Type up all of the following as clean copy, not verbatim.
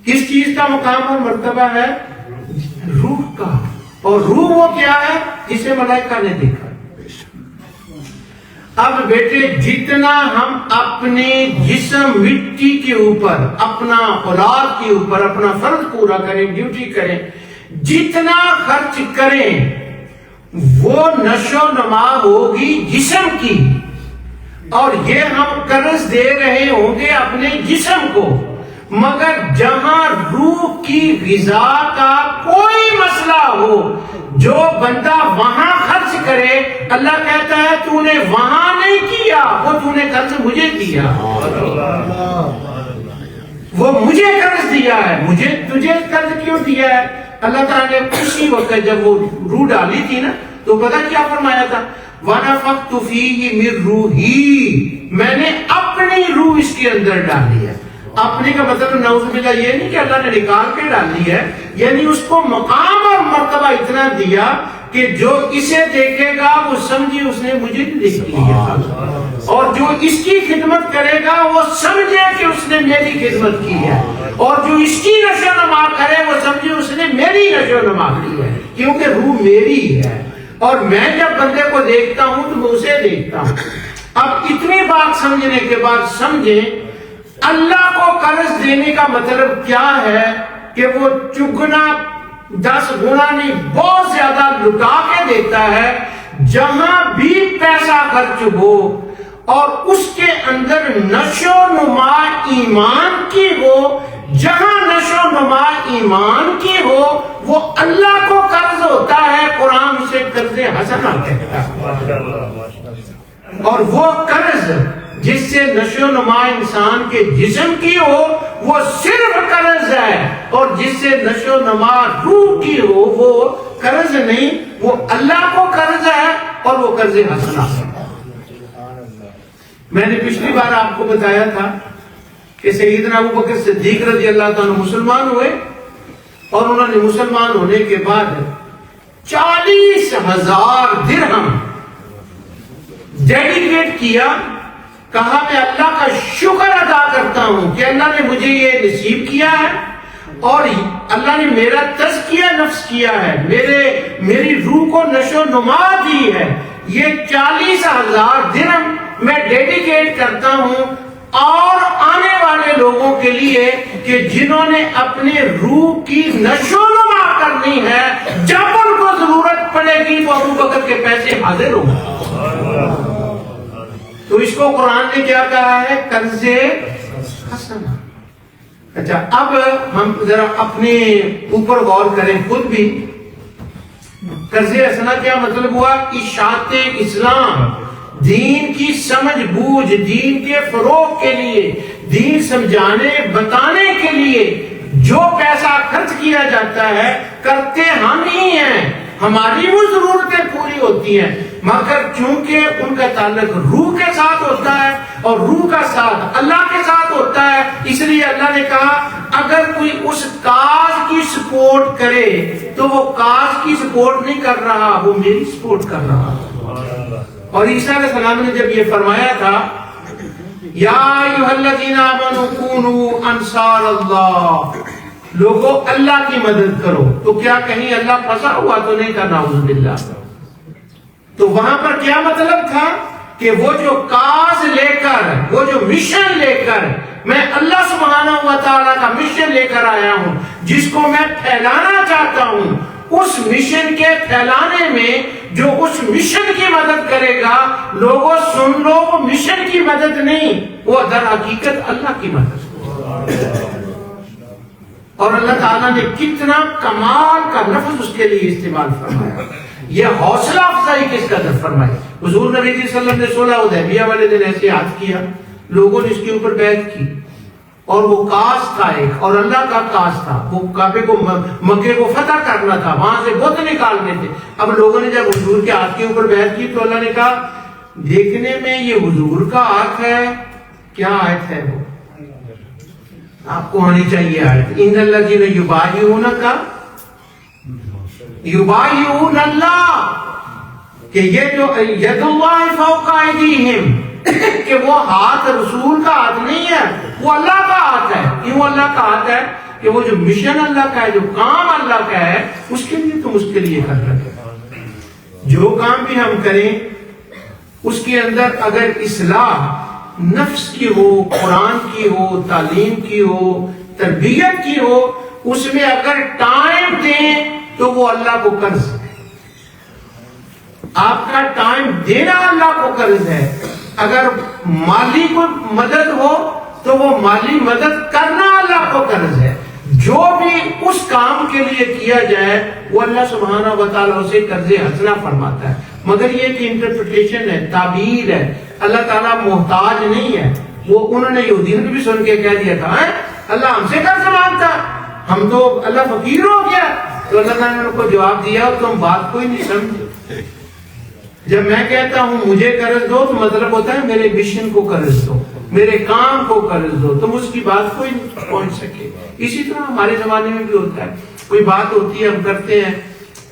کس چیز کا مقام اور مرتبہ ہے؟ روح کا. اور روح وہ کیا ہے؟ جسے ملائکہ نے دیکھا. اب بیٹے جتنا ہم اپنے جسم مٹی کے اوپر، اپنا اولاد کے اوپر اپنا فرض پورا کریں، ڈیوٹی کریں، جتنا خرچ کریں وہ نشو نما ہوگی جسم کی. اور یہ ہم قرض دے رہے ہوں گے اپنے جسم کو. مگر جہاں روح کی غذا کا کوئی مسئلہ ہو، جو بندہ وہاں خرچ کرے، اللہ کہتا ہے تو نے وہاں نہیں کیا، وہ تو نے قرض مجھے دیا، وہ مجھے قرض دیا ہے. مجھے تجھے قرض کیوں دیا ہے؟ اللہ تعالیٰ نے اسی وقت جب وہ روح ڈالی تھی نا، تو پتہ کیا فرمایا تھا؟ وَنَفَخْتُ فِيهِ مِن رُوحِي، میں نے اپنی روح اس کے اندر ڈالی ہے. اپنے کا مطلب نعوذ باللہ یہ نہیں کہ اللہ نے نکال کے ڈالی ہے، یعنی اس کو مقام اور مرتبہ اتنا دیا کہ جو اسے دیکھے گا وہ سمجھے اس نے مجھے دیکھ لیا، اور جو اس کی خدمت کرے گا وہ سمجھے کہ اس نے میری خدمت کی ہے، اور جو اس کی نشو نما کرے وہ سمجھے اس نے میری نشو نما کی ہے، کیونکہ روح میری ہے. اور میں جب بندے کو دیکھتا ہوں تو میں اسے دیکھتا ہوں. اب اتنی بات سمجھنے کے بعد سمجھیں اللہ کو قرض دینے کا مطلب کیا ہے کہ وہ چگنا 10 گنا نہیں بہت زیادہ لٹا کے دیتا ہے. جہاں بھی پیسہ خرچ ہو اور اس کے اندر نشو نما ایمان کی ہو، جہاں نشو نما ایمان کی ہو وہ اللہ کو قرض ہوتا ہے. قرآن اسے قرض حسنہ کہتا ہے. اور وہ قرض جس سے نشو نما انسان کے جسم کی ہو وہ صرف قرض ہے، اور جس سے نشو نما روح کی ہو وہ قرض نہیں، وہ اللہ کو قرض ہے اور وہ قرض حسنہ ہے. میں نے پچھلی بار آپ کو بتایا تھا کہ سیدنا ابوبکر صدیق رضی اللہ تعالیٰ مسلمان ہوئے، اور انہوں نے مسلمان ہونے کے بعد 40,000 درہم ڈیڈیکیٹ کیا. کہا میں اللہ کا شکر ادا کرتا ہوں کہ اللہ نے مجھے یہ نصیب کیا ہے، اور اللہ نے میرا تزکیہ نفس کیا ہے، میری روح کو نشو نما دی ہے. یہ 40,000 درہم میں ڈیڈیکیٹ کرتا ہوں اور آنے والے لوگوں کے لیے کہ جنہوں نے اپنے روح کی نشو نما کرنی ہے، جب ان کو ضرورت پڑے گی تو ابوبکر کے پیسے حاضر ہوں. تو اس کو قرآن نے کیا کہا ہے؟ قرض حسنہ. اچھا اب ہم ذرا اپنے اوپر غور کریں خود بھی. قرض حسنہ کیا مطلب ہوا؟ اشاعت اسلام، دین کی سمجھ بوجھ، دین کے فروغ کے لیے، دین سمجھانے بتانے کے لیے جو پیسہ خرچ کیا جاتا ہے کرتے ہم ہی ہیں. ہماری وہ ضرورتیں پوری ہوتی ہیں، مگر چونکہ ان کا تعلق روح کے ساتھ ہوتا ہے اور روح کا ساتھ اللہ کے ساتھ ہوتا ہے، اس لیے اللہ نے کہا اگر کوئی اس کاز کی سپورٹ کرے تو وہ کاز کی سپورٹ نہیں کر رہا، وہ میری سپورٹ کر رہا. اور عیسیٰ علیہ السلام نے جب یہ فرمایا تھا یا ایھا الذین آمنوا کونوا انصار اللہ، لوگوں اللہ کی مدد کرو، تو کیا کہیں اللہ پھنسا ہوا تو نہیں تھا؟ نعوذ باللہ. تو وہاں پر کیا مطلب تھا کہ وہ جو کاز لے کر، وہ جو مشن لے کر میں اللہ سبحانہ و تعالیٰ کا مشن لے کر آیا ہوں، جس کو میں پھیلانا چاہتا ہوں، اس مشن کے پھیلانے میں جو اس مشن کی مدد کرے گا، لوگوں سن لو، وہ مشن کی مدد نہیں، وہ در حقیقت اللہ کی مدد. اور اللہ تعالیٰ نے کتنا کمال کا لفظ اس کے لیے استعمال فرمایا. یہ حوصلہ افزائی کس قدر فرمائی. حضور نبی صلی اللہ علیہ وسلم نے صلح حدیبیہ والے دن ایسے ہاتھ کیا، لوگوں نے اس کے اوپر بیعت کی، اور وہ کاس تھا ایک، اور اللہ کا کاس تھا، وہ کعبے کو مکے کو فتح کرنا تھا، وہاں سے بت نکالنے تھے. اب لوگوں نے جب حضور کے ہاتھ کے اوپر بیعت کی تو اللہ نے کہا دیکھنے میں یہ حضور کا ہاتھ ہے، کیا آیت ہے وہ آپ کو ہونی چاہیے آیت، ان الذین یبایعونک یبایعون اللہ، کہ یہ جو ید اللہ فوق ایدیہم، کہ وہ ہاتھ رسول کا ہاتھ نہیں ہے، وہ اللہ کا ہاتھ ہے. کیوں اللہ کا ہاتھ ہے؟ کہ وہ جو مشن اللہ کا ہے، جو کام اللہ کا ہے، اس کے لیے تم اس کے لیے کر رہے ہو۔ جو کام بھی ہم کریں اس کے اندر اگر اصلاح نفس کی ہو، قرآن کی ہو، تعلیم کی ہو، تربیت کی ہو، اس میں اگر ٹائم دیں تو وہ اللہ کو قرض ہے۔ آپ کا ٹائم دینا اللہ کو قرض ہے۔ اگر مالی کو مدد ہو تو وہ مالی مدد کرنا اللہ کو قرض ہے۔ جو بھی اس کام کے لیے کیا جائے وہ اللہ سبحانہ و تعالیٰ اسے قرض حسنہ فرماتا ہے۔ مگر یہ کہ انٹرپریٹیشن ہے، تعبیر ہے، اللہ تعالیٰ محتاج نہیں ہے۔ وہ انہوں نے یہودیوں بھی سن کے کہہ دیا تھا اللہ ہم سے قرض مانگتا، ہم تو اللہ فقیر ہو گیا۔ تو اللہ نے ان کو جواب دیا تم بات کوئی نہیں سمجھے۔ جب میں کہتا ہوں مجھے قرض دو تو مطلب ہوتا ہے میرے مشن کو قرض دو، میرے کام کو قرض دو، تم اس کی بات کوئی نہیں پہنچ سکے۔ اسی طرح ہمارے زمانے میں بھی ہوتا ہے، کوئی بات ہوتی ہے ہم کرتے ہیں،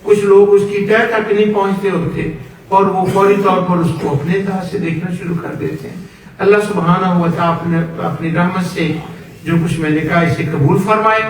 کچھ لوگ اس کی تہ تک نہیں پہنچتے ہوتے اور وہ فوری طور پر اس کو اپنے طرح سے دیکھنا شروع کر دیتے ہیں۔ اللہ سبحانہ و تعالیٰ اپنی رحمت سے جو کچھ میں نے کہا اسے قبول فرمائے۔